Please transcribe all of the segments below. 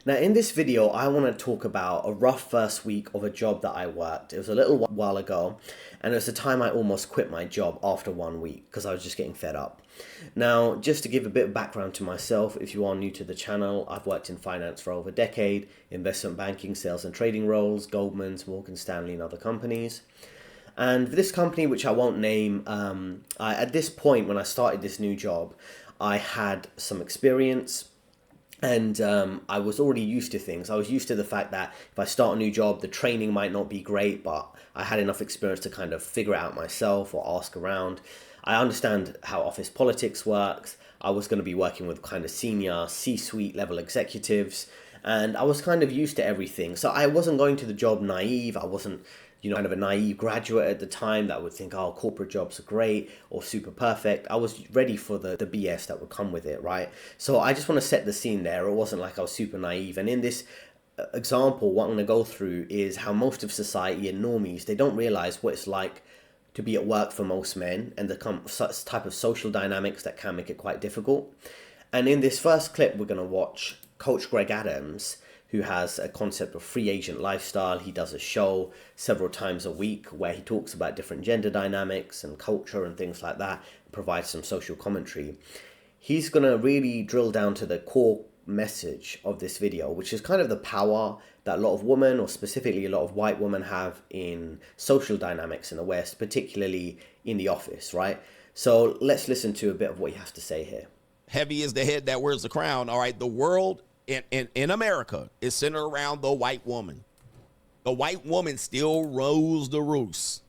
Now, in this video, I want to talk about a rough first week of a job that I worked. It was a little while ago, and it was the time I almost quit my job after 1 week because I was just getting fed up. Now, just to give a bit of background to myself, if you are new to the channel, I've worked in finance for over a decade, investment banking, sales and trading roles, Goldman's, Morgan Stanley, and other companies. And for this company, which I won't name, at this point when I started this new job, I had some experience and I was already used to things. I was used to the fact that if I start a new job, the training might not be great, but I had enough experience to kind of figure it out myself or ask around. I understand how office politics works. I was going to be working with kind of senior C-suite level executives, and I was kind of used to everything. So I wasn't going to the job naive. I wasn't, kind of a naive graduate at the time that would think, oh, corporate jobs are great or super perfect. I was ready for the BS that would come with it, right? So I just want to set the scene there. It wasn't like I was super naive. And in this example, what I'm going to go through is how most of society and normies, they don't realize what it's like to be at work for most men and the type of social dynamics that can make it quite difficult. And in this first clip, we're going to watch Coach Greg Adams, who has a concept of free agent lifestyle. He does a show several times a week where he talks about different gender dynamics and culture and things like that, provides some social commentary. He's going to really drill down to the core message of this video, which is kind of the power that a lot of women, or specifically a lot of white women, have in social dynamics in the West, particularly in the office, right? So let's listen to a bit of what he has to say here. Heavy is the head that wears the crown. All right, the world in America is centered around the white woman. The white woman still rules the roost.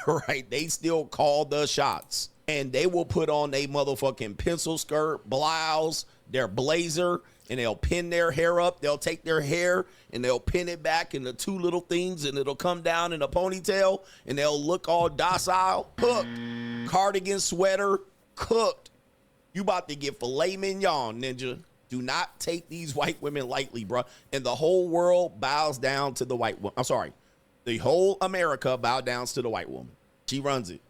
All right, they still call the shots. And they will put on a motherfucking pencil skirt, blouse, their blazer, and they'll pin their hair up. They'll take their hair and they'll pin it back into two little things, and it'll come down in a ponytail, and they'll look all docile. Cooked. Cardigan sweater, cooked. You about to get filet mignon, ninja. Do not take these white women lightly, bro. And the whole world bows down to the white woman. I'm sorry. The whole America bow down to the white woman. She runs it.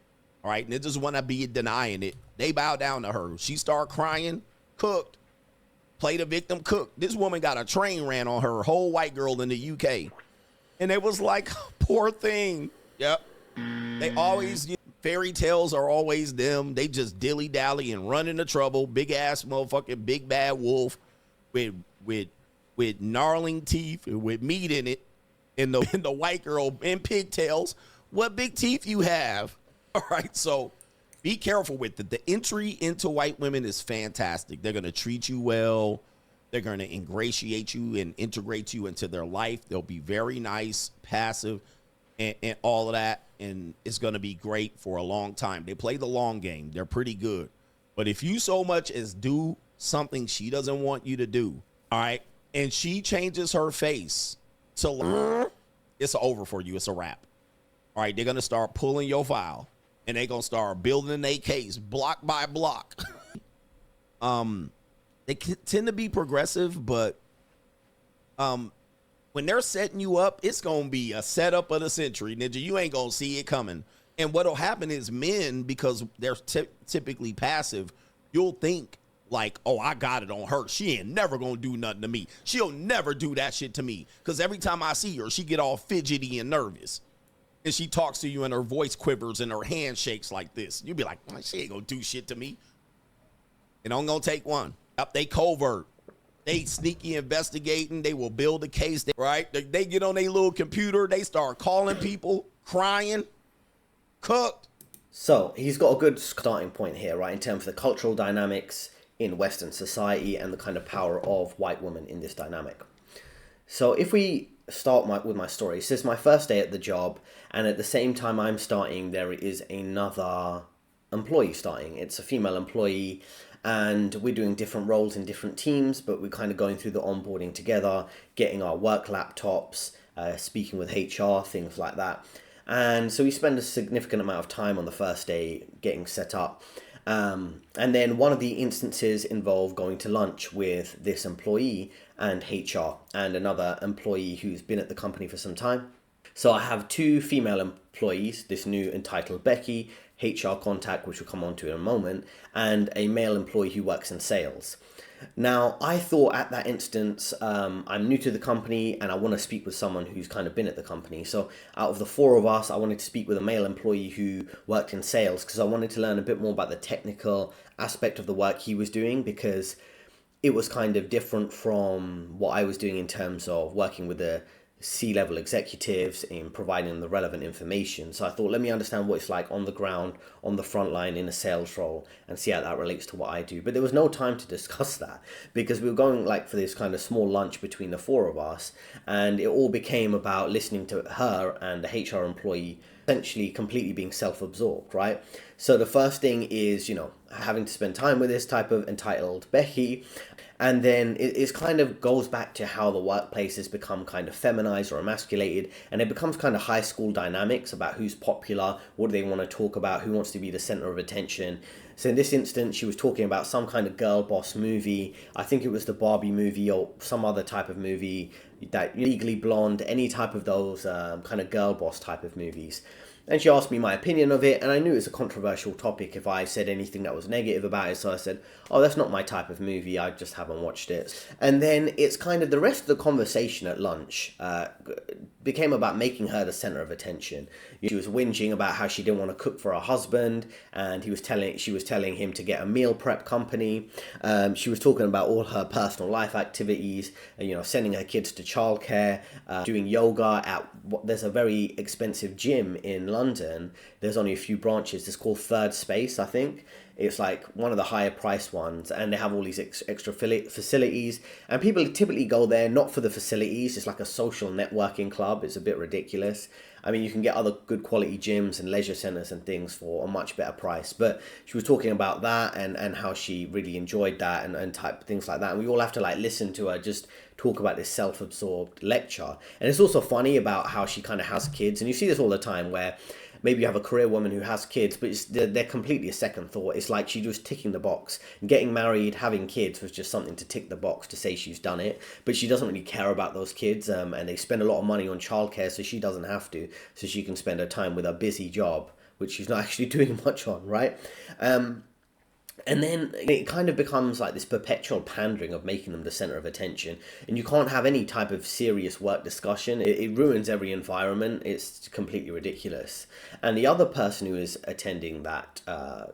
All right. Ninjas want to be denying it. They bow down to her. She start crying, cooked. Play the victim, cooked. This woman got a train ran on her, whole white girl in the UK. And it was like, poor thing. Yep. They always, fairy tales are always them. They just dilly dally and run into trouble. Big ass motherfucking big bad wolf with gnarling teeth with meat in it. And the white girl in pigtails. What big teeth you have? All right, so be careful with it. The entry into white women is fantastic. They're gonna treat you well. They're gonna ingratiate you and integrate you into their life. They'll be very nice, passive, and all of that, and it's going to be great for a long time. They play the long game. They're pretty good. But if you so much as do something she doesn't want you to do, all right, and she changes her face to, it's over for you. It's a wrap. All right, they're going to start pulling your file, and they're going to start building their case block by block. They tend to be progressive, but when they're setting you up, it's going to be a setup of the century, ninja. You ain't going to see it coming. And what'll happen is men, because they're typically passive, you'll think like, oh, I got it on her. She ain't never going to do nothing to me. She'll never do that shit to me. Because every time I see her, she get all fidgety and nervous. And she talks to you and her voice quivers and her hand shakes like this. You'll be like, she ain't going to do shit to me. And I'm going to take one. Up, they covert. They sneaky investigating. They will build a case, right? They get on their little computer. They start calling people, crying, cooked. So he's got a good starting point here, right, in terms of the cultural dynamics in Western society and the kind of power of white women in this dynamic. So if we start with my story, this is my first day at the job, and at the same time I'm starting, there is another employee starting. It's a female employee, and we're doing different roles in different teams, but we're kind of going through the onboarding together, getting our work laptops, speaking with HR, things like that. And so we spend a significant amount of time on the first day getting set up. And then one of the instances involved going to lunch with this employee and HR and another employee who's been at the company for some time. So I have two female employees, this new entitled Becky HR contact, which we'll come on to in a moment, and a male employee who works in sales. Now, I thought at that instance, I'm new to the company and I want to speak with someone who's kind of been at the company. So out of the four of us, I wanted to speak with a male employee who worked in sales because I wanted to learn a bit more about the technical aspect of the work he was doing, because it was kind of different from what I was doing in terms of working with the C-level executives in providing the relevant information. So I thought, let me understand what it's like on the ground, on the front line in a sales role, and see how that relates to what I do. But there was no time to discuss that because we were going like for this kind of small lunch between the four of us, and it all became about listening to her and the HR employee essentially completely being self-absorbed, right? So the first thing is, having to spend time with this type of entitled Becky. And then it kind of goes back to how the workplace has become kind of feminized or emasculated, and it becomes kind of high school dynamics about who's popular, what do they want to talk about, who wants to be the center of attention. So in this instance, she was talking about some kind of girl boss movie. I think it was the Barbie movie or some other type of movie, that Legally Blonde, any type of those kind of girl boss type of movies. And she asked me my opinion of it, and I knew it was a controversial topic if I said anything that was negative about it, so I said, oh, that's not my type of movie, I just haven't watched it. And then it's kind of the rest of the conversation at lunch became about making her the center of attention. She was whinging about how she didn't want to cook for her husband, and she was telling him to get a meal prep company. She was talking about all her personal life activities, sending her kids to childcare, doing yoga there's a very expensive gym in London. There's only a few branches. It's called Third Space, I think. It's like one of the higher priced ones, and they have all these extra facilities, and people typically go there not for the facilities. It's like a social networking club. It's a bit ridiculous. I mean, you can get other good quality gyms and leisure centers and things for a much better price, but she was talking about that and how she really enjoyed that and type things like that, and we all have to like listen to her just talk about this self-absorbed lecture. And it's also funny about how she kind of has kids, and you see this all the time where maybe you have a career woman who has kids, but they're completely a second thought. It's like she's just ticking the box. Getting married, having kids was just something to tick the box to say she's done it, but she doesn't really care about those kids, and they spend a lot of money on childcare, so she doesn't have to, so she can spend her time with her busy job, which she's not actually doing much on, right? And then it kind of becomes like this perpetual pandering of making them the center of attention. And you can't have any type of serious work discussion. It ruins every environment. It's completely ridiculous. And the other person who is attending that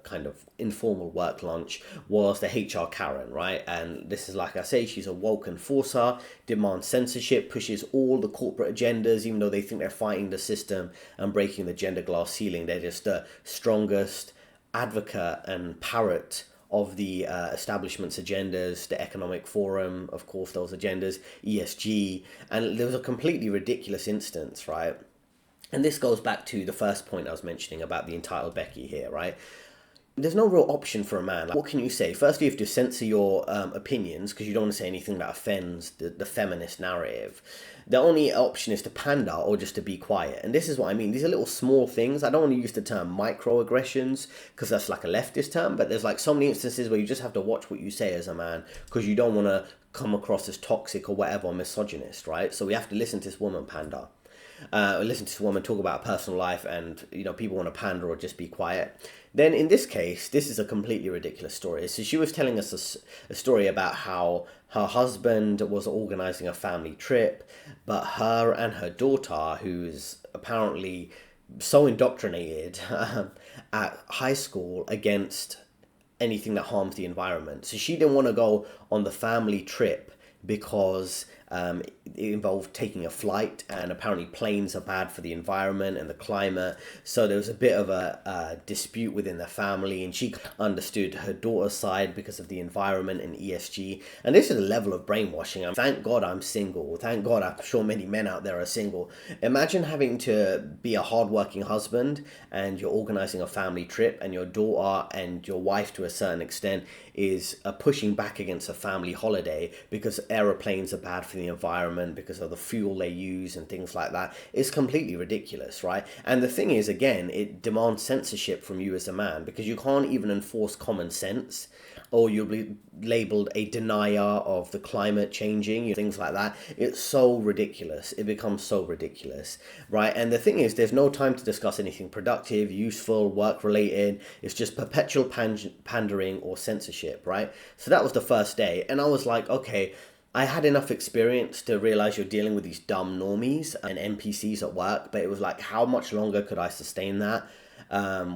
kind of informal work lunch was the HR Karen, right? And this is, like I say, she's a woke enforcer, demands censorship, pushes all the corporate agendas, even though they think they're fighting the system and breaking the gender glass ceiling. They're just the strongest advocate and parrot of the establishment's agendas, the Economic Forum, of course, those agendas, ESG, and there was a completely ridiculous instance, right? And this goes back to the first point I was mentioning about the entitled Becky here, right? There's no real option for a man. Like, what can you say? Firstly, you have to censor your opinions because you don't want to say anything that offends the feminist narrative. The only option is to pander or just to be quiet. And this is what I mean. These are little small things. I don't want to use the term microaggressions because that's like a leftist term, but there's like so many instances where you just have to watch what you say as a man because you don't want to come across as toxic or whatever, or misogynist, right? So we have to listen to this woman pander. Listen to this woman talk about personal life, and people want to pander or just be quiet. Then in this case, this is a completely ridiculous story. So she was telling us a story about how her husband was organizing a family trip, but her and her daughter, who's apparently so indoctrinated at high school against anything that harms the environment. So she didn't want to go on the family trip because it involved taking a flight, and apparently planes are bad for the environment and the climate. So there was a bit of a dispute within the family, and she understood her daughter's side because of the environment and ESG. And this is a level of brainwashing. Thank God I'm single. Thank God I'm sure many men out there are single. Imagine having to be a hardworking husband and you're organizing a family trip, and your daughter and your wife to a certain extent is pushing back against a family holiday because aeroplanes are bad for the the environment because of the fuel they use and things like that is completely ridiculous, right? And the thing is, again, it demands censorship from you as a man, because you can't even enforce common sense, or you'll be labeled a denier of the climate changing, things like that. It's so ridiculous. It becomes so ridiculous, right? And the thing is, there's no time to discuss anything productive, useful, work related. It's just perpetual pandering or censorship, right? So that was the first day. And I was like, okay, I had enough experience to realize you're dealing with these dumb normies and NPCs at work, but it was like, how much longer could I sustain that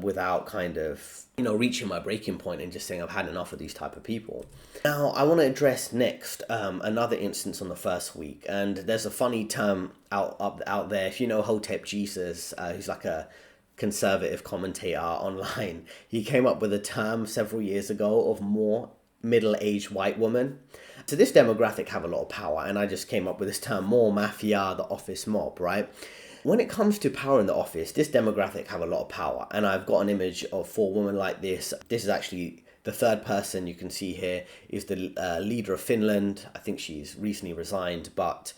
without kind of, reaching my breaking point and just saying I've had enough of these type of people. Now, I want to address next another instance on the first week, and there's a funny term out there. If you know Hotep Jesus, who's like a conservative commentator online, he came up with a term several years ago of more middle-aged white woman. So this demographic have a lot of power, and I just came up with this term, more mafia, the office mob, right? When it comes to power in the office, this demographic have a lot of power, and I've got an image of 4 women like this. This is actually the third person you can see here is the leader of Finland. I think she's recently resigned, but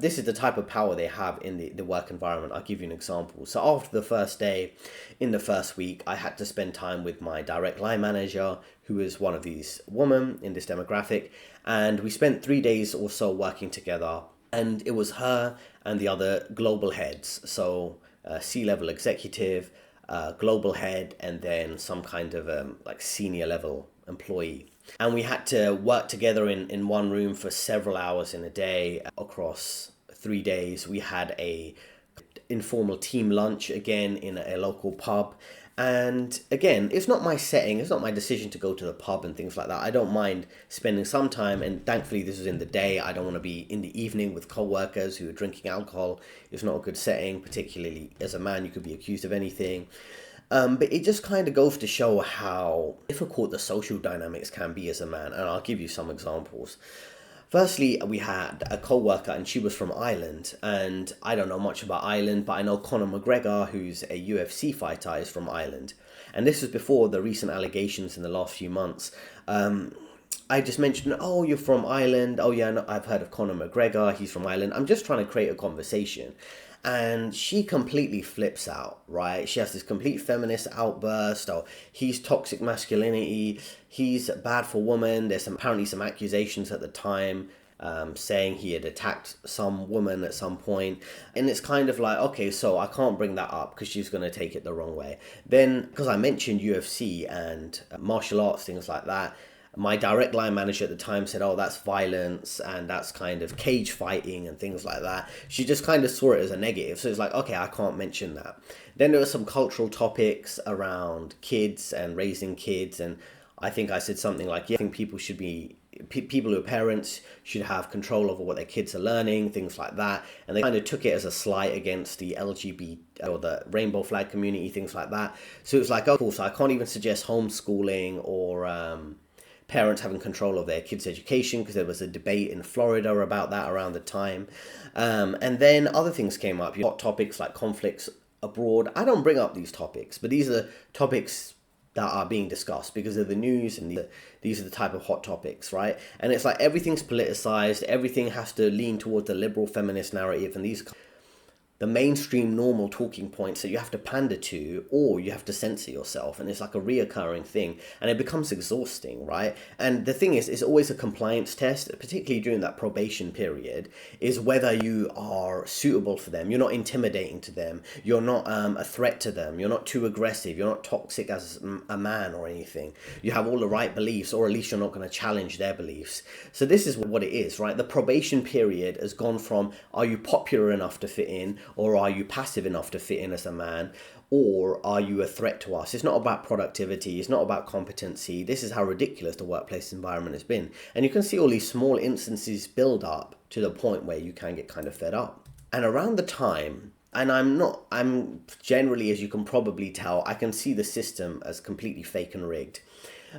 this is the type of power they have in the work environment. I'll give you an example. So after the first day, in the first week, I had to spend time with my direct line manager, who is one of these women in this demographic, and we spent 3 days or so working together. And it was her and the other global heads, so C-level executive, global head, and then some kind of like senior level employee. And we had to work together in one room for several hours in a day across 3 days. We had a informal team lunch again in a local pub. And again, it's not my setting, it's not my decision to go to the pub and things like that. I don't mind spending some time, and thankfully this was in the day. I don't want to be in the evening with co-workers who are drinking alcohol. It's not a good setting, particularly as a man. You could be accused of anything. But it just kind of goes to show how difficult the social dynamics can be as a man, and I'll give you some examples. Firstly, we had a co-worker, and she was from Ireland, and I don't know much about Ireland, but I know Conor McGregor, who's a UFC fighter, is from Ireland. And this was before the recent allegations in the last few months. I just mentioned, oh, you're from Ireland. Oh, yeah, no, I've heard of Conor McGregor. He's from Ireland. I'm just trying to create a conversation. And she completely flips out, right? She has this complete feminist outburst. Oh, he's toxic masculinity. He's bad for women. There's apparently some accusations at the time saying he had attacked some woman at some point. And it's kind of like, okay, so I can't bring that up because she's going to take it the wrong way. Then, because I mentioned UFC and martial arts, things like that, my direct line manager at the time said, oh, that's violence and that's kind of cage fighting and things like that. She just kind of saw it as a negative. So it's like, okay, I can't mention that. Then there were some cultural topics around kids and raising kids. And I think I said something like, yeah, I think people should be, people who are parents should have control over what their kids are learning, things like that. And they kind of took it as a slight against the LGBT or the rainbow flag community, things like that. So it was like, oh, cool, so I can't even suggest homeschooling or parents having control of their kids' education, because there was a debate in Florida about that around the time. And then other things came up, hot topics like conflicts abroad. I don't bring up these topics, but these are topics that are being discussed because of the news, and these are the type of hot topics, right? And it's like everything's politicized, everything has to lean towards the liberal feminist narrative, and these the mainstream normal talking points that you have to pander to, or you have to censor yourself. And it's like a reoccurring thing, and it becomes exhausting, right? And the thing is, it's always a compliance test, particularly during that probation period, is whether you are suitable for them. You're not intimidating to them. You're not a threat to them. You're not too aggressive. You're not toxic as a man or anything. You have all the right beliefs, or at least you're not going to challenge their beliefs. So this is what it is, right? The probation period has gone from, are you popular enough to fit in, or are you passive enough to fit in as a man? Or are you a threat to us? It's not about productivity. It's not about competency. This is how ridiculous the workplace environment has been. And you can see all these small instances build up to the point where you can get kind of fed up. And around the time, and I'm generally, as you can probably tell, I can see the system as completely fake and rigged.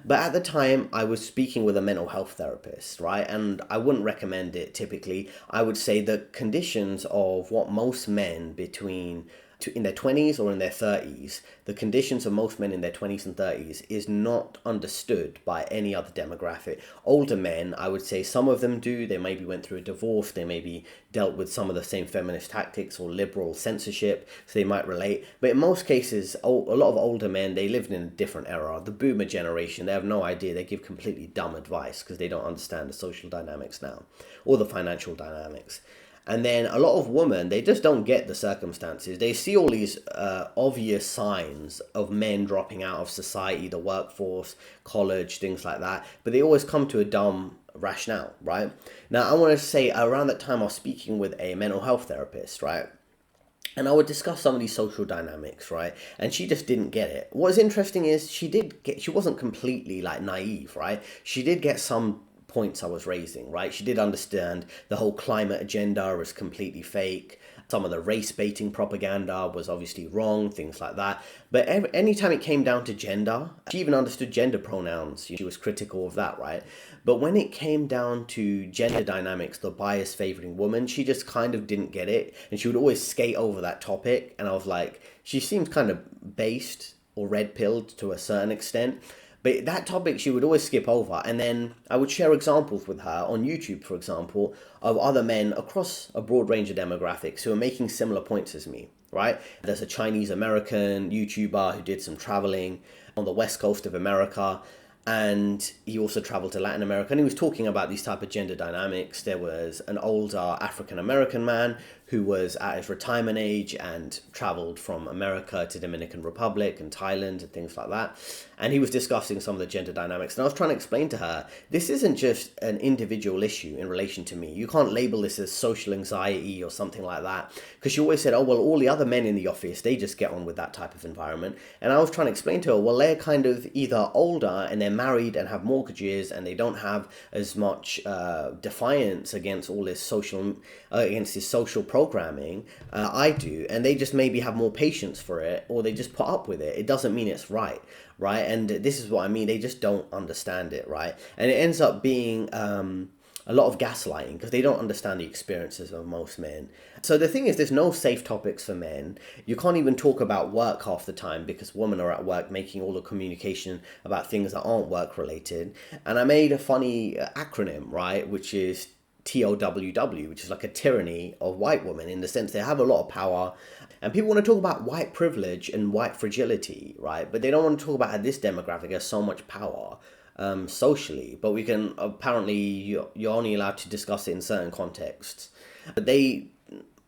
But at the time, I was speaking with a mental health therapist, right? And I wouldn't recommend it typically. I would say the conditions of what most men between in their 20s or in their 30s, the conditions of most men in their 20s and 30s is not understood by any other demographic. Older men, I would say some of them do. They maybe went through a divorce. They maybe dealt with some of the same feminist tactics or liberal censorship, so they might relate. But in most cases, a lot of older men, they lived in a different era. The boomer generation, they have no idea. They give completely dumb advice because they don't understand the social dynamics now or the financial dynamics. And then a lot of women, they just don't get the circumstances. They see all these obvious signs of men dropping out of society, the workforce, college, things like that. But they always come to a dumb rationale, right? Now, I want to say around that time, I was speaking with a mental health therapist, right? And I would discuss some of these social dynamics, right? And she just didn't get it. What's interesting is she wasn't completely like naive, right? She did get some points I was raising, right? She did understand the whole climate agenda was completely fake. Some of the race baiting propaganda was obviously wrong, things like that. But anytime it came down to gender, she even understood gender pronouns. She was critical of that, right? But when it came down to gender dynamics, the bias favoring woman, she just kind of didn't get it. And she would always skate over that topic. And I was like, she seems kind of based or red-pilled to a certain extent. But that topic she would always skip over. And then I would share examples with her on YouTube, for example, of other men across a broad range of demographics who are making similar points as me, right? There's a Chinese American YouTuber who did some traveling on the west coast of America. And he also traveled to Latin America, and he was talking about these type of gender dynamics. There was an older African American man who was at his retirement age and traveled from America to Dominican Republic and Thailand and things like that. And he was discussing some of the gender dynamics. And I was trying to explain to her, this isn't just an individual issue in relation to me. You can't label this as social anxiety or something like that. Because she always said, oh, well, all the other men in the office, they just get on with that type of environment. And I was trying to explain to her, well, they're kind of either older and they're married and have mortgages and they don't have as much defiance against all this against this social programming. I do, and they just maybe have more patience for it, or they just put up with it. It doesn't mean it's right? And this is what I mean. They just don't understand it, right? And it ends up being a lot of gaslighting because they don't understand the experiences of most men. So the thing is, there's no safe topics for men. You can't even talk about work half the time because women are at work making all the communication about things that aren't work related. And I made a funny acronym, right, which is TOWW, which is like a tyranny of white women, in the sense they have a lot of power. And people want to talk about white privilege and white fragility, right? But they don't want to talk about how this demographic has so much power socially. But we can, apparently, you're only allowed to discuss it in certain contexts. But they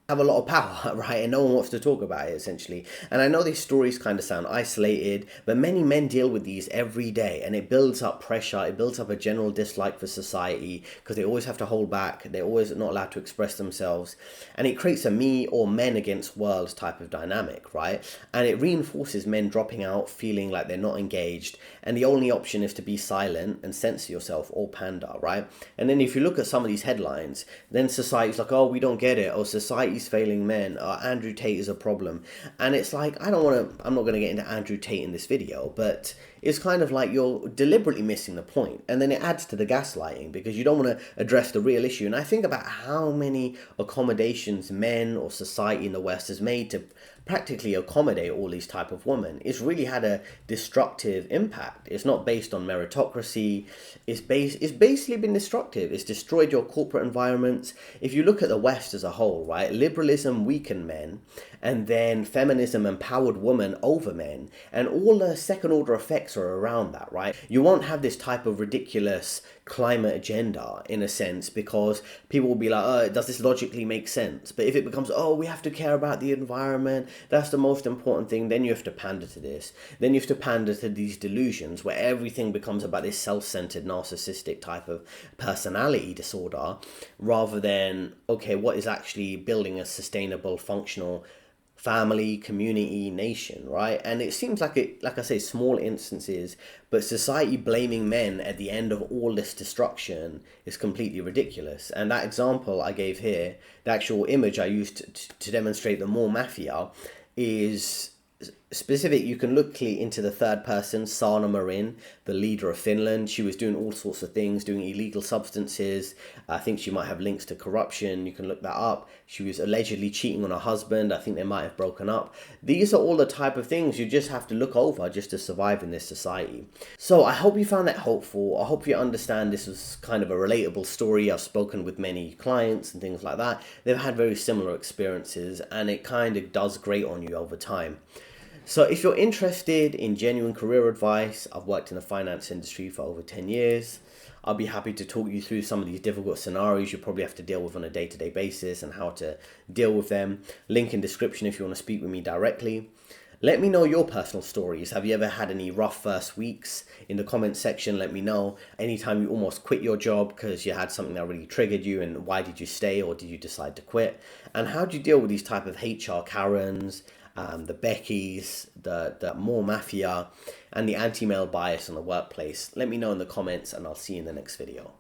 have a lot of power, right? And no one wants to talk about it, essentially. And I know these stories kind of sound isolated, but many men deal with these every day, and it builds up pressure. It builds up a general dislike for society because they always have to hold back. They're always not allowed to express themselves. And it creates a me or men against world type of dynamic, right? And it reinforces men dropping out, feeling like they're not engaged. And the only option is to be silent and censor yourself or pander, right? And then if you look at some of these headlines, then society's like, oh, we don't get it. Or society's failing men. Andrew Tate is a problem. And it's like, I'm not going to get into Andrew Tate in this video, but it's kind of like you're deliberately missing the point. And then it adds to the gaslighting because you don't want to address the real issue. And I think about how many accommodations men or society in the West has made to practically accommodate all these type of women. It's really had a destructive impact. It's not based on meritocracy. It's basically been destructive. It's destroyed your corporate environments. If you look at the West as a whole, right, liberalism weakened men, and then feminism empowered women over men, and all the second order effects are around that, right? You won't have this type of ridiculous climate agenda in a sense because people will be like, oh, does this logically make sense? But if it becomes, oh, we have to care about the environment, that's the most important thing, then you have to pander to this. Then you have to pander to these delusions where everything becomes about this self-centered narcissistic type of personality disorder rather than, okay, what is actually building a sustainable, functional family, community, nation, right? And it seems like I say, small instances, but society blaming men at the end of all this destruction is completely ridiculous. And that example I gave here, the actual image I used to demonstrate the more mafia, is Specific, you can look into the third person, Sanna Marin, the leader of Finland. She was doing all sorts of things, doing illegal substances. I think she might have links to corruption. You can look that up. She was allegedly cheating on her husband. I think they might have broken up. These are all the type of things you just have to look over just to survive in this society. So I hope you found that helpful. I hope you understand this was kind of a relatable story. I've spoken with many clients and things like that. They've had very similar experiences, and it kind of does grate on you over time. So if you're interested in genuine career advice, I've worked in the finance industry for over 10 years. I'll be happy to talk you through some of these difficult scenarios you probably have to deal with on a day-to-day basis and how to deal with them. Link in description if you want to speak with me directly. Let me know your personal stories. Have you ever had any rough first weeks? In the comments section, let me know. Anytime you almost quit your job because you had something that really triggered you, and why did you stay or did you decide to quit? And how do you deal with these type of HR Karens, the Beckys, the more mafia, and the anti-male bias in the workplace? Let me know in the comments, and I'll see you in the next video.